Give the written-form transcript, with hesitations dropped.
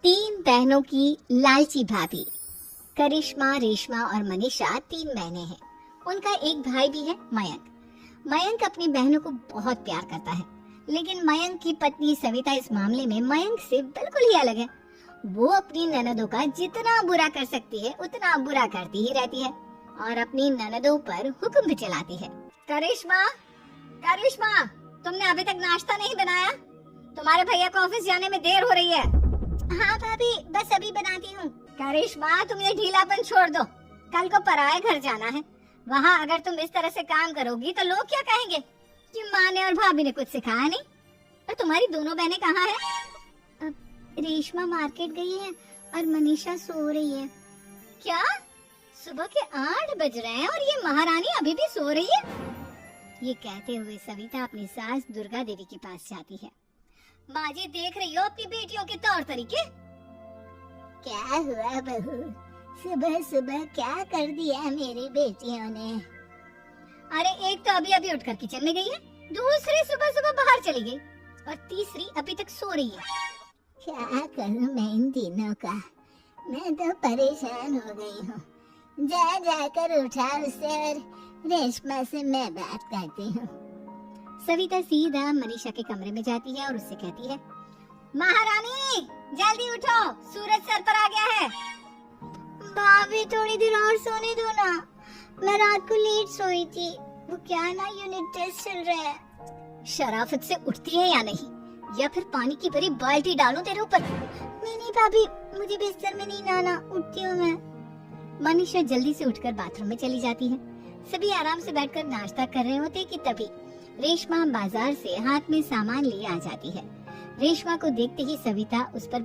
तीन बहनों की लालची भाभी। करिश्मा, रेशमा और मनीषा 3 बहनें हैं। उनका एक भाई भी है, मयंक। मयंक अपनी बहनों को बहुत प्यार करता है, लेकिन मयंक की पत्नी सविता इस मामले में मयंक से बिल्कुल ही अलग है। वो अपनी ननदों का जितना बुरा कर सकती है उतना बुरा करती ही रहती है और अपनी ननदों पर हुक्म भी चलाती है। करिश्मा, करिश्मा, तुमने अभी तक नाश्ता नहीं बनाया? तुम्हारे भैया को ऑफिस जाने में देर हो रही है। हाँ भाभी, बस अभी बनाती हूँ। करिश्मा, तुम ये ढीलापन छोड़ दो। कल को पराये घर जाना है। वहाँ अगर तुम इस तरह से काम करोगी तो लोग क्या कहेंगे कि माँ ने और भाभी ने कुछ सिखाया नहीं। और तुम्हारी दोनों बहनें कहाँ हैं? रेशमा मार्केट गई है और मनीषा सो रही है। क्या? सुबह के 8 बज रहे हैं और ये महारानी अभी भी सो रही है? ये कहते हुए सविता अपनी सास दुर्गा देवी के पास जाती है। माँ जी, देख रही हो अपनी बेटियों के तौर तरीके? क्या हुआ बहू, सुबह सुबह क्या कर दिया मेरी बेटियों ने? अरे एक तो अभी अभी उठकर किचन में गई है, दूसरी सुबह सुबह बाहर चली गई और तीसरी अभी तक सो रही है। क्या करूं मैं इन तीनों का? मैं तो परेशान हो गई हूँ। जा जाकर उठा उसे और रेशमा से मैं बात करती हूँ। सविता सीधा मनीषा के कमरे में जाती है और उससे कहती है, महारानी जल्दी उठो, सूरज सर पर आ गया है। भाभी थोड़ी देर और सोने दो ना, मैं रात को लेट सोई थी। वो क्या ना, यूनिट टेस्ट चल रहा है। शराफत से उठती है या नहीं, या फिर पानी की भरी बाल्टी डालूं तेरे ऊपर? नहीं भाभी, मुझे बिस्तर में नहीं लाना, उठती हूँ मैं। मनीषा जल्दी से उठकर बाथरूम में चली जाती है। सभी आराम से बैठकर नाश्ता कर रहे होते कि तभी रेशमा बाजार से हाथ में सामान लिए आ जाती है। रेशमा को देखते ही सविता उस पर